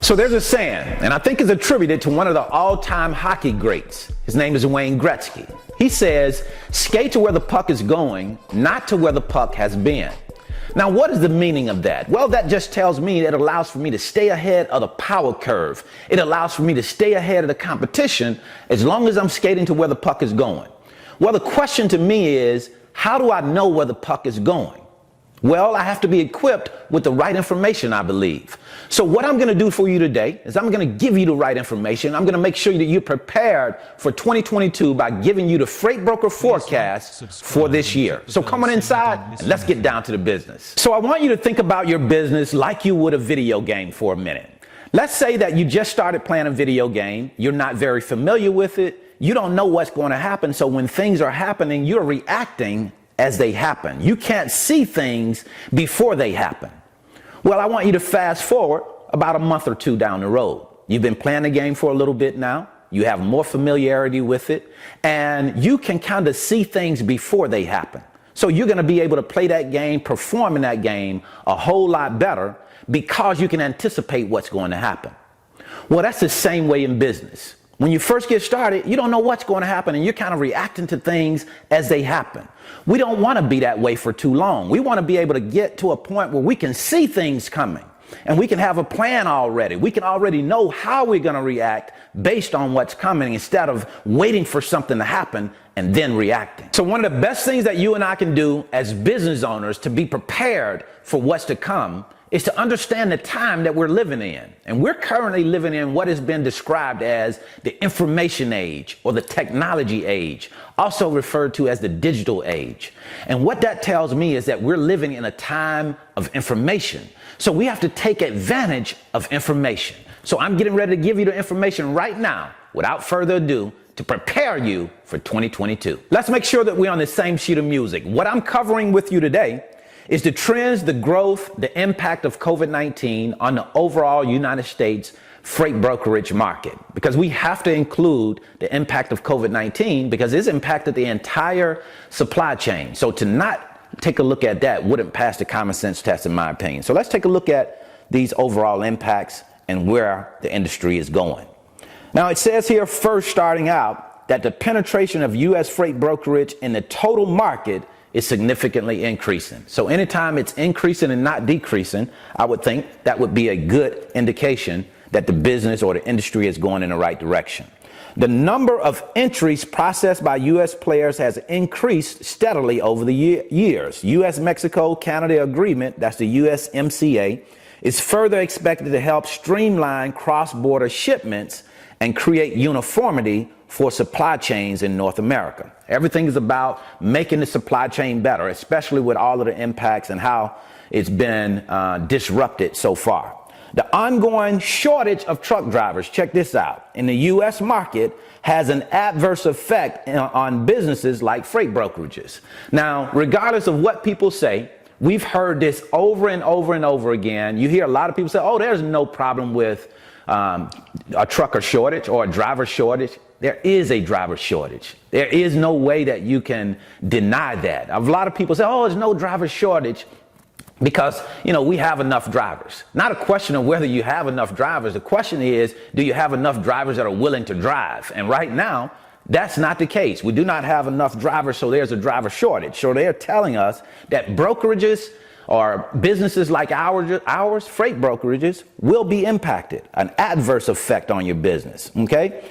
So there's a saying, and I think it's attributed to one of the all-time hockey greats. His name is Wayne Gretzky. He says, skate to where the puck is going, not to where the puck has been. Now, what is the meaning of that? Well, that just tells me that it allows for me to stay ahead of the power curve. It allows for me to stay ahead of the competition as long as I'm skating to where the puck is going. Well, the question to me is, how do I know where the puck is going? Well, I have to be equipped with the right information, I believe. So what I'm going to do for you today is I'm going to give you the right information. I'm going to make sure that you're prepared for 2022 by giving you the freight broker forecast for this year. So come on inside and let's get down to the business. So I want you to think about your business like you would a video game for a minute. Let's say that you just started playing a video game. You're not very familiar with it. You don't know what's going to happen. So when things are happening, you're reacting as they happen. You can't see things before they happen. Well, I want you to fast forward about a month or two down the road. You've been playing the game for a little bit now. You have more familiarity with it, and you can kind of see things before they happen. So you're going to be able to play that game, perform in that game a whole lot better because you can anticipate what's going to happen. Well, that's the same way in business. When you first get started, you don't know what's going to happen, and you're kind of reacting to things as they happen. We don't want to be that way for too long. We want to be able to get to a point where we can see things coming, and we can have a plan already. We can already know how we're going to react based on what's coming instead of waiting for something to happen and then reacting. So one of the best things that you and I can do as business owners to be prepared for what's to come is to understand the time that we're living in. And we're currently living in what has been described as the information age or the technology age, also referred to as the digital age. And what that tells me is that we're living in a time of information. So we have to take advantage of information. So I'm getting ready to give you the information right now, without further ado, to prepare you for 2022. Let's make sure that we're on the same sheet of music. What I'm covering with you today is the trends, the growth, the impact of COVID-19 on the overall United States freight brokerage market. Because we have to include the impact of COVID-19 because it's impacted the entire supply chain. So to not take a look at that wouldn't pass the common sense test in my opinion. So let's take a look at these overall impacts and where the industry is going. Now it says here first starting out that the penetration of U.S. freight brokerage in the total market is significantly increasing. So anytime it's increasing and not decreasing, I would think that would be a good indication that the business or the industry is going in the right direction. The number of entries processed by U.S. players has increased steadily over the years. U.S.-Mexico-Canada agreement, that's the USMCA, is further expected to help streamline cross-border shipments and create uniformity for supply chains in North America. Everything is about making the supply chain better, especially with all of the impacts and how it's been disrupted so far. The ongoing shortage of truck drivers, check this out, in the U.S. market has an adverse effect on businesses like freight brokerages. Now, regardless of what people say, we've heard this over and over and over again. You hear a lot of people say, oh, there's no problem with a trucker shortage or a driver shortage. There is a driver shortage. There is no way that you can deny that. A lot of people say, oh, there's no driver shortage because, you know, we have enough drivers. Not a question of whether you have enough drivers. The question is, do you have enough drivers that are willing to drive? And right now, that's not the case. We do not have enough drivers, so there's a driver shortage. So they're telling us that brokerages or businesses like ours, freight brokerages, will be impacted, an adverse effect on your business, okay?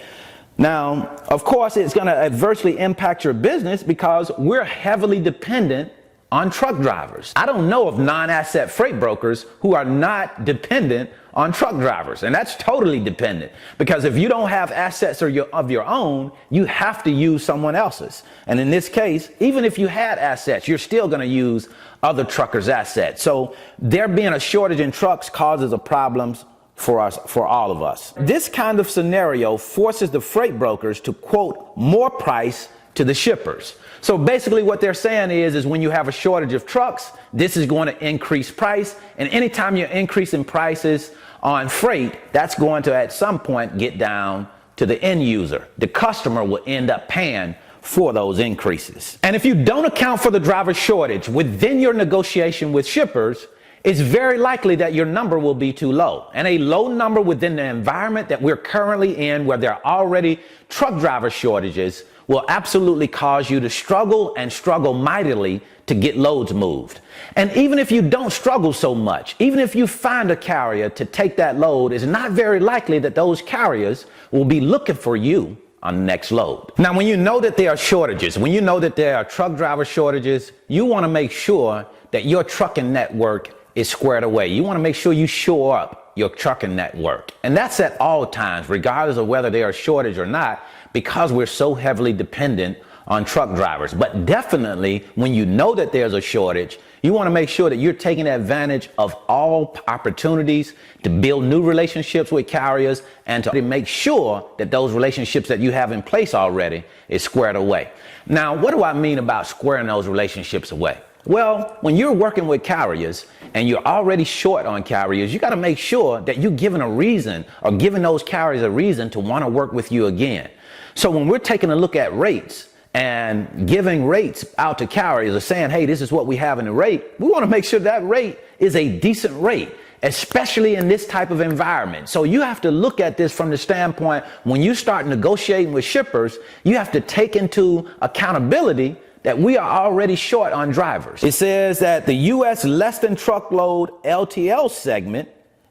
Now, of course, it's going to adversely impact your business because we're heavily dependent on truck drivers. I don't know of non-asset freight brokers who are not dependent on truck drivers, and that's totally dependent because if you don't have assets of your own, you have to use someone else's. And in this case, even if you had assets, you're still going to use other truckers' assets. So there being a shortage in trucks causes a problems for us, for all of us. This kind of scenario forces the freight brokers to quote more price to the shippers. So basically what they're saying is when you have a shortage of trucks, this is going to increase price. And anytime you're increasing prices on freight, that's going to at some point get down to the end user. The customer will end up paying for those increases. And if you don't account for the driver shortage within your negotiation with shippers, it's very likely that your number will be too low. And a low number within the environment that we're currently in, where there are already truck driver shortages, will absolutely cause you to struggle and struggle mightily to get loads moved. And even if you don't struggle so much, even if you find a carrier to take that load, it's not very likely that those carriers will be looking for you on the next load. Now, when you know that there are shortages, when you know that there are truck driver shortages, you want to make sure that your trucking network is squared away. You want to make sure you shore up your trucking network. And that's at all times, regardless of whether there are shortage or not, because we're so heavily dependent on truck drivers. But definitely, when you know that there's a shortage, you want to make sure that you're taking advantage of all opportunities to build new relationships with carriers and to make sure that those relationships that you have in place already is squared away. Now, what do I mean about squaring those relationships away? Well, when you're working with carriers and you're already short on carriers, you got to make sure that you're giving a reason, or giving those carriers a reason to want to work with you again. So when we're taking a look at rates and giving rates out to carriers, or saying, hey, this is what we have in the rate, we want to make sure that rate is a decent rate, especially in this type of environment. So you have to look at this from the standpoint, when you start negotiating with shippers, you have to take into accountability that we are already short on drivers. It says that the U.S. less than truckload LTL segment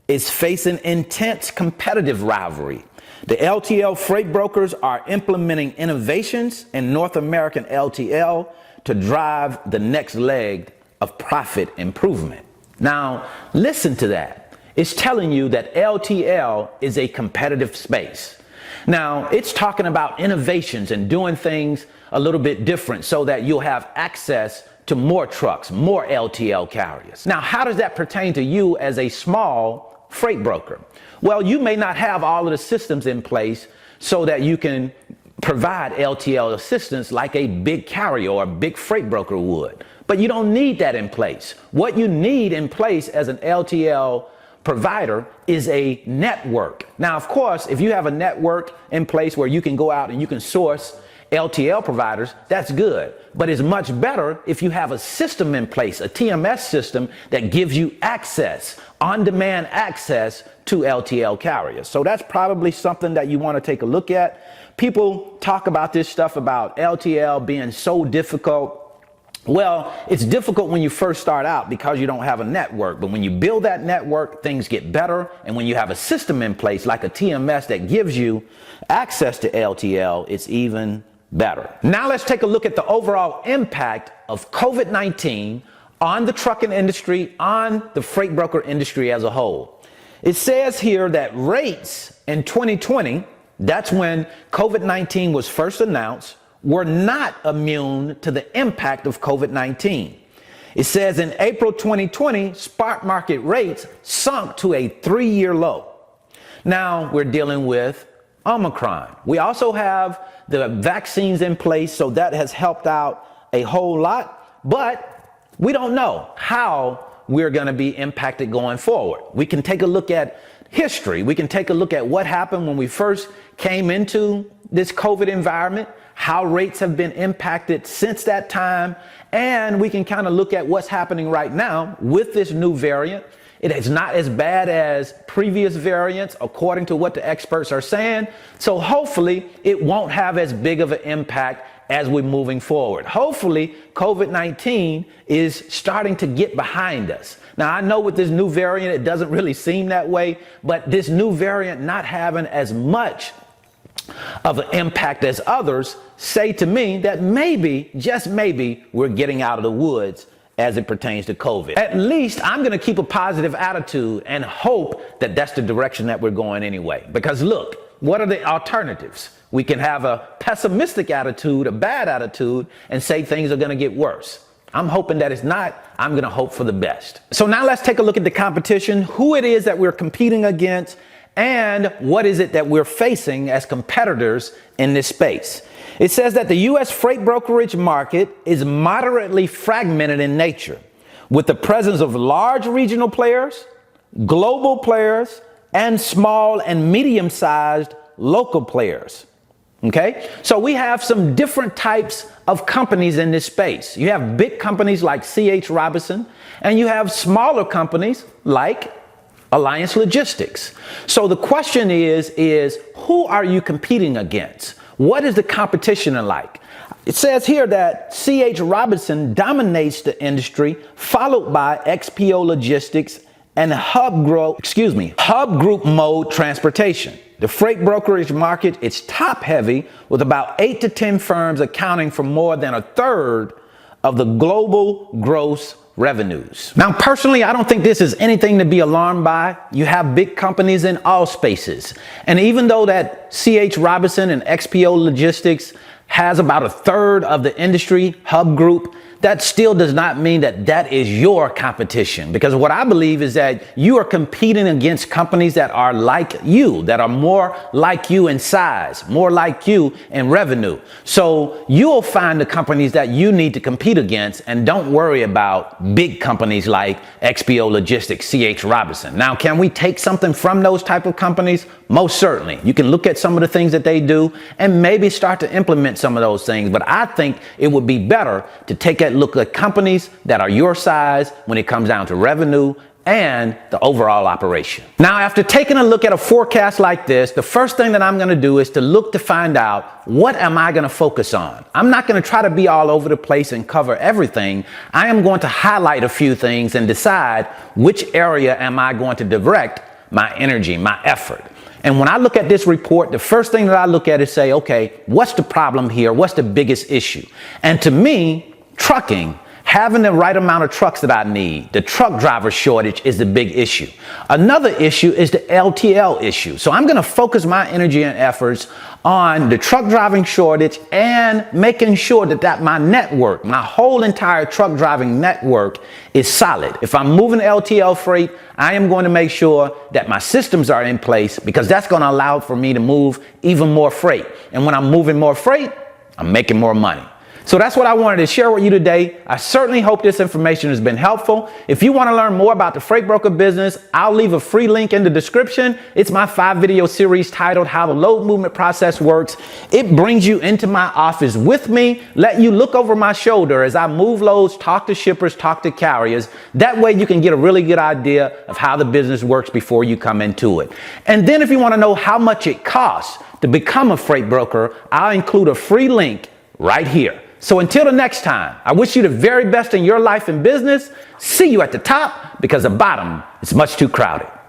is facing intense competitive rivalry. The LTL freight brokers are implementing innovations in North American LTL to drive the next leg of profit improvement. Now, listen to that. It's telling you that LTL is a competitive space. Now, it's talking about innovations and doing things a little bit different so that you'll have access to more trucks, more LTL carriers. Now, how does that pertain to you as a small freight broker? Well, you may not have all of the systems in place so that you can provide LTL assistance like a big carrier or a big freight broker would. But you don't need that in place. What you need in place as an LTL provider is a network. Now, of course, if you have a network in place where you can go out and you can source LTL providers, that's good. But it's much better if you have a system in place, a TMS system that gives you access, on-demand access to LTL carriers. So that's probably something that you want to take a look at. People talk about this stuff about LTL being so difficult. Well, it's difficult when you first start out because you don't have a network. But when you build that network, things get better. And when you have a system in place like a TMS that gives you access to LTL, it's even better. Now let's take a look at the overall impact of COVID-19 on the trucking industry, on the freight broker industry as a whole. It says here that rates in 2020, that's when COVID-19 was first announced, were not immune to the impact of COVID-19. It says in April 2020, spot market rates sunk to a 3-year low. Now we're dealing with Omicron. We also have the vaccines in place, so that has helped out a whole lot, but we don't know how we're going to be impacted going forward. We can take a look at history. We can take a look at what happened when we first came into this COVID environment, how rates have been impacted since that time, and we can kind of look at what's happening right now with this new variant. It is not as bad as previous variants, according to what the experts are saying. So hopefully it won't have as big of an impact as we're moving forward. Hopefully COVID-19 is starting to get behind us. Now, I know with this new variant, it doesn't really seem that way, but this new variant not having as much of an impact as others say to me that maybe, just maybe, we're getting out of the woods as it pertains to COVID. At least I'm going to keep a positive attitude and hope that that's the direction that we're going anyway. Because look, what are the alternatives? We can have a pessimistic attitude, a bad attitude, and say things are going to get worse. I'm hoping that it's not. I'm going to hope for the best. So now let's take a look at the competition, who it is that we're competing against, and what is it that we're facing as competitors in this space. It says that the U.S. freight brokerage market is moderately fragmented in nature, with the presence of large regional players, global players, and small and medium-sized local players. Okay, so we have some different types of companies in this space. You have big companies like C.H. Robinson, and you have smaller companies like Alliance Logistics. So the question is who are you competing against? What is the competition like? It says here that C.H. Robinson dominates the industry, followed by XPO Logistics and Hub Group Mode Transportation. The freight brokerage market is top heavy, with about 8 to 10 firms accounting for more than a third of the global gross revenues. Now, personally, I don't think this is anything to be alarmed by. You have big companies in all spaces. And even though that C.H. Robinson and XPO Logistics has about a third of the industry, Hub Group, that still does not mean that that is your competition. Because what I believe is that you are competing against companies that are like you, that are more like you in size, more like you in revenue. So you'll find the companies that you need to compete against, and don't worry about big companies like XPO Logistics, C.H. Robinson. Now, can we take something from those type of companies? Most certainly. You can look at some of the things that they do and maybe start to implement some of those things. But I think it would be better to take a look at companies that are your size when it comes down to revenue and the overall operation. Now, after taking a look at a forecast like this, the first thing that I'm going to do is to look to find out, what am I going to focus on? I'm not going to try to be all over the place and cover everything. I am going to highlight a few things and decide which area am I going to direct my energy, my effort. And when I look at this report, the first thing that I look at is say, okay, what's the problem here? What's the biggest issue? And to me, trucking, having the right amount of trucks that I need, the truck driver shortage is the big issue. Another issue is the LTL issue. So I'm going to focus my energy and efforts on the truck driving shortage and making sure that my network, my whole entire truck driving network is solid. If I'm moving LTL freight, I am going to make sure that my systems are in place, because that's going to allow for me to move even more freight. And when I'm moving more freight, I'm making more money. So that's what I wanted to share with you today. I certainly hope this information has been helpful. If you want to learn more about the freight broker business, I'll leave a free link in the description. It's my 5-video series titled How the Load Movement Process Works. It brings you into my office with me, let you look over my shoulder as I move loads, talk to shippers, talk to carriers. That way you can get a really good idea of how the business works before you come into it. And then if you want to know how much it costs to become a freight broker, I'll include a free link right here. So until the next time, I wish you the very best in your life and business. See you at the top, because the bottom is much too crowded.